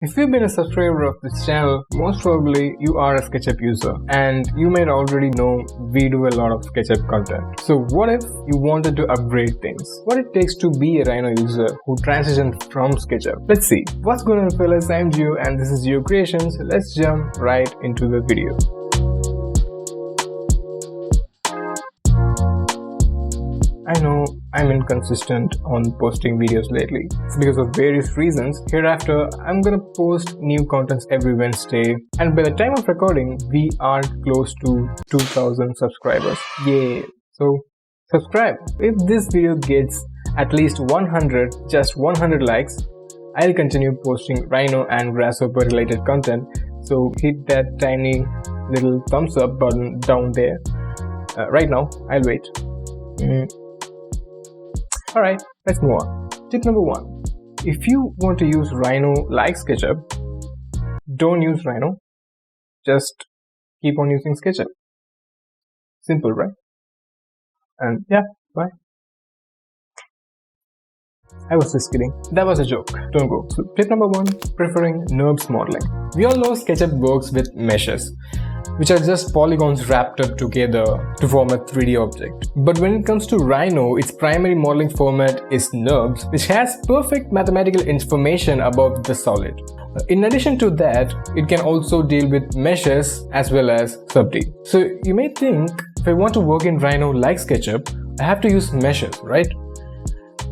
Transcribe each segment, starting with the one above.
If you've been a subscriber of this channel, most probably you are a SketchUp user and you might already know we do a lot of SketchUp content. So what if you wanted to upgrade things? What it takes to be a Rhino user who transitioned from SketchUp? Let's see. What's going on, fellas? I'm Geo and this is Geo Creations. Let's jump right into the video. I know I'm inconsistent on posting videos lately. It's because of various reasons. Hereafter, I'm gonna post new contents every Wednesday, and by the time of recording, we are close to 2000 subscribers. Yay! So subscribe. If this video gets at least 100, just 100 likes, I'll continue posting Rhino and Grasshopper related content. So hit that tiny little thumbs up button down there. Right now, I'll wait. Alright, let's move on. Tip number 1. If you want to use Rhino like SketchUp, don't use Rhino. Just keep on using SketchUp. Simple, right? And yeah, bye. I was just kidding. That was a joke. Don't go. So tip number 1, preferring Nurbs modeling. We all know SketchUp works with meshes, which are just polygons wrapped up together to form a 3D object. But when it comes to Rhino, its primary modeling format is Nurbs, which has perfect mathematical information about the solid. In addition to that, it can also deal with meshes as well as sub-D. So you may think, if I want to work in Rhino like SketchUp, I have to use meshes, right?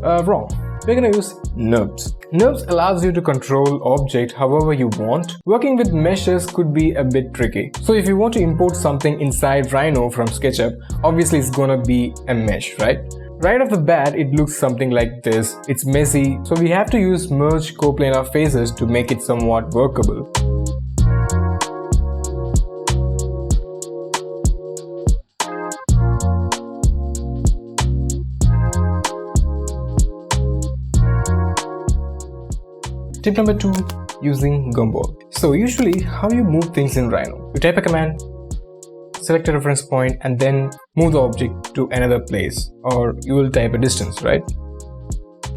Wrong. We're gonna use Nurbs. Nurbs allows you to control object however you want. Working with meshes could be a bit tricky. So if you want to import something inside Rhino from SketchUp, obviously it's gonna be a mesh, right? Right off the bat, it looks something like this. It's messy, so we have to use merge coplanar faces to make it somewhat workable. Tip number 2, using Gumball. So usually how you move things in Rhino? You type a command, select a reference point and then move the object to another place, or you will type a distance, right?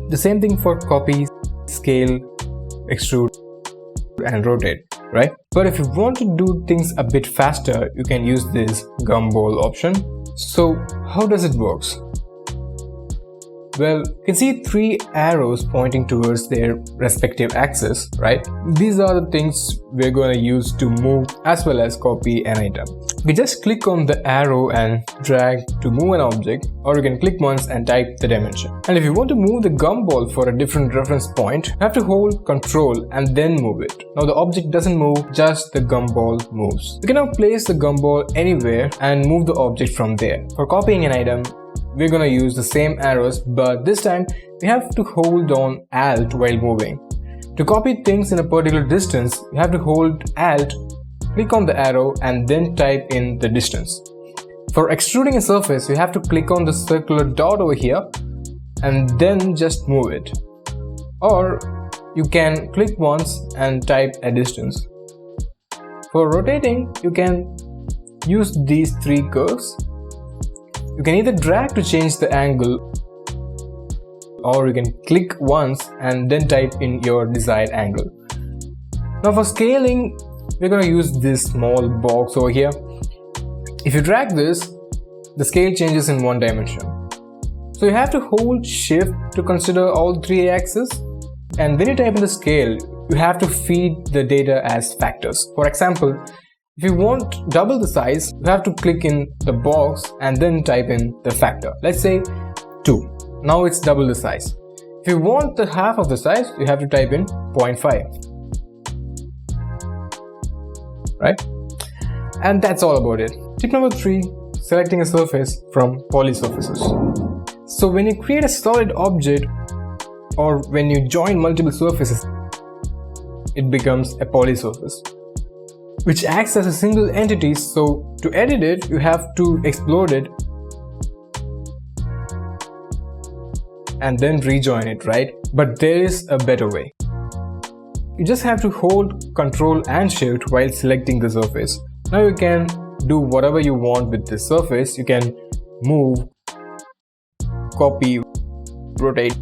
The same thing for copy, scale, extrude and rotate, right? But if you want to do things a bit faster, you can use this Gumball option. So how does it work? Well, you can see 3 arrows pointing towards their respective axis, right? These are the things we're going to use to move as well as copy an item. We just click on the arrow and drag to move an object, or you can click once and type the dimension. And if you want to move the gumball for a different reference point, you have to hold Ctrl and then move it. Now the object doesn't move, just the gumball moves. You can now place the gumball anywhere and move the object from there. For copying an item, we're gonna use the same arrows, but this time we have to hold on Alt while moving. To copy things in a particular distance, you have to hold Alt, click on the arrow and then type in the distance. For extruding a surface, you have to click on the circular dot over here and then just move it. Or you can click once and type a distance. For rotating, you can use these 3 curves. You can either drag to change the angle, or you can click once and then type in your desired angle. Now for scaling, we're going to use this small box over here. If you drag this, the scale changes in 1 dimension. So you have to hold Shift to consider all 3 axes, and when you type in the scale, you have to feed the data as factors. For example, if you want double the size, you have to click in the box and then type in the factor. Let's say 2. Now it's double the size. If you want the half of the size, you have to type in 0.5. Right? And that's all about it. Tip number 3, selecting a surface from poly surfaces. So when you create a solid object, or when you join multiple surfaces, it becomes a poly surface, which acts as a single entity. So to edit it, you have to explode it and then rejoin it, right? But there is a better way. You just have to hold Ctrl and Shift while selecting the surface. Now you can do whatever you want with this surface. You can move, copy, rotate,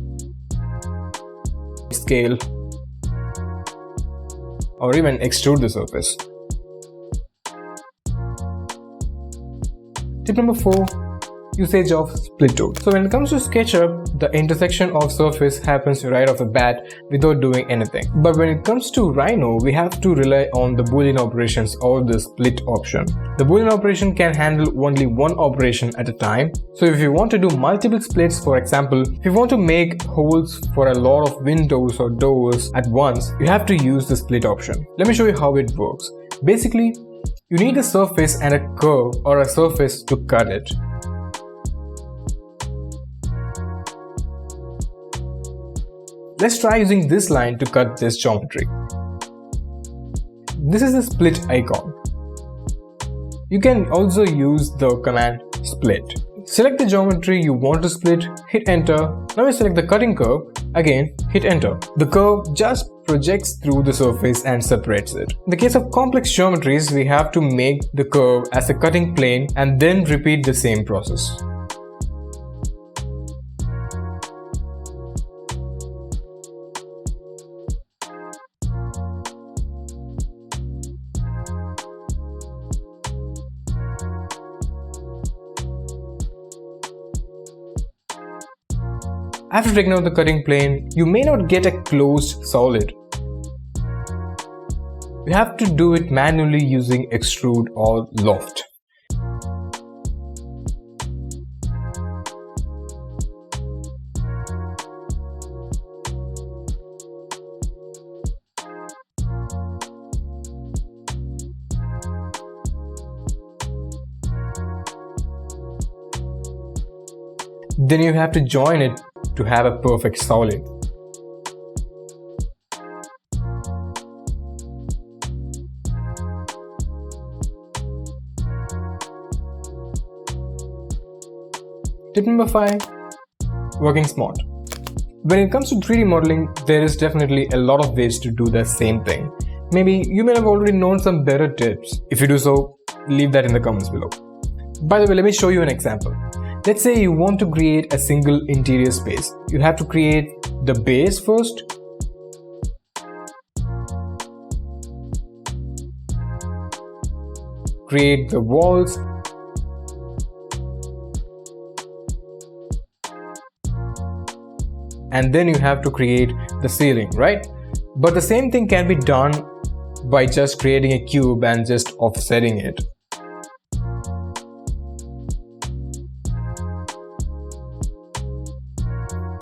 scale, or even extrude the surface. Tip number 4. Usage of split tool. So when it comes to SketchUp, the intersection of surface happens right off the bat without doing anything. But when it comes to Rhino, we have to rely on the Boolean operations or the split option. The Boolean operation can handle only one operation at a time. So if you want to do multiple splits, for example, if you want to make holes for a lot of windows or doors at once, you have to use the split option. Let me show you how it works. Basically, you need a surface and a curve or a surface to cut it. Let's try using this line to cut this geometry. This is the split icon. You can also use the command split. Select the geometry you want to split, hit enter. Now you select the cutting curve, again hit enter. The curve just projects through the surface and separates it. In the case of complex geometries, we have to make the curve as a cutting plane and then repeat the same process. After taking out the cutting plane, you may not get a closed solid. You have to do it manually using extrude or loft. Then you have to join it to have a perfect solid. Tip number 5. Working smart. When it comes to 3D modeling, there is definitely a lot of ways to do the same thing. Maybe you may have already known some better tips. If you do so, leave that in the comments below. By the way, let me show you an example. Let's say you want to create a single interior space. You have to create the base first. Create the walls. And then you have to create the ceiling, right? But the same thing can be done by just creating a cube and just offsetting it.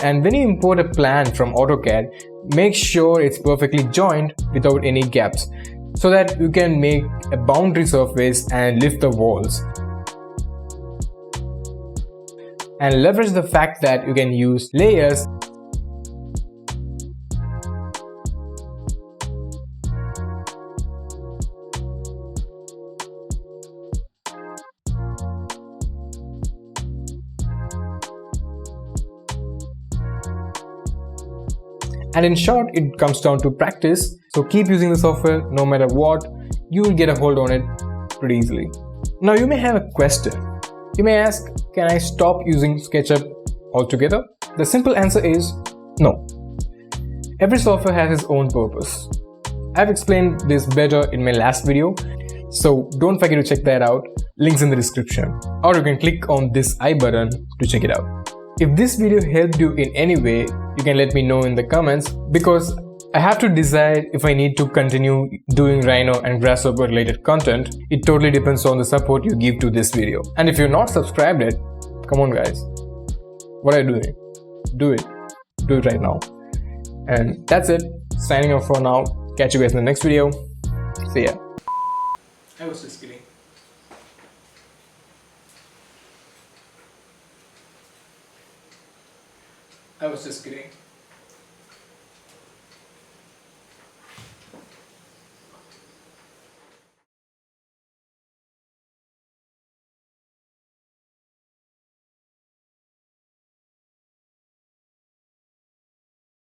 And when you import a plan from AutoCAD, make sure it's perfectly joined without any gaps, so that you can make a boundary surface and lift the walls. And leverage the fact that you can use layers . And in short, it comes down to practice. So keep using the software. No matter what, you will get a hold on it pretty easily. Now you may have a question. You may ask, can I stop using SketchUp altogether? The simple answer is no. Every software has its own purpose. I've explained this better in my last video, so don't forget to check that out. Links in the description. Or you can click on this I button to check it out. If this video helped you in any way, you can let me know in the comments, because I have to decide if I need to continue doing Rhino and Grasshopper related content. It totally depends on the support you give to this video. And if you're not subscribed yet, come on guys, what are you doing? Do it right now. And that's it, signing off for now. Catch you guys in the next video. See ya. I was just kidding. I was just kidding.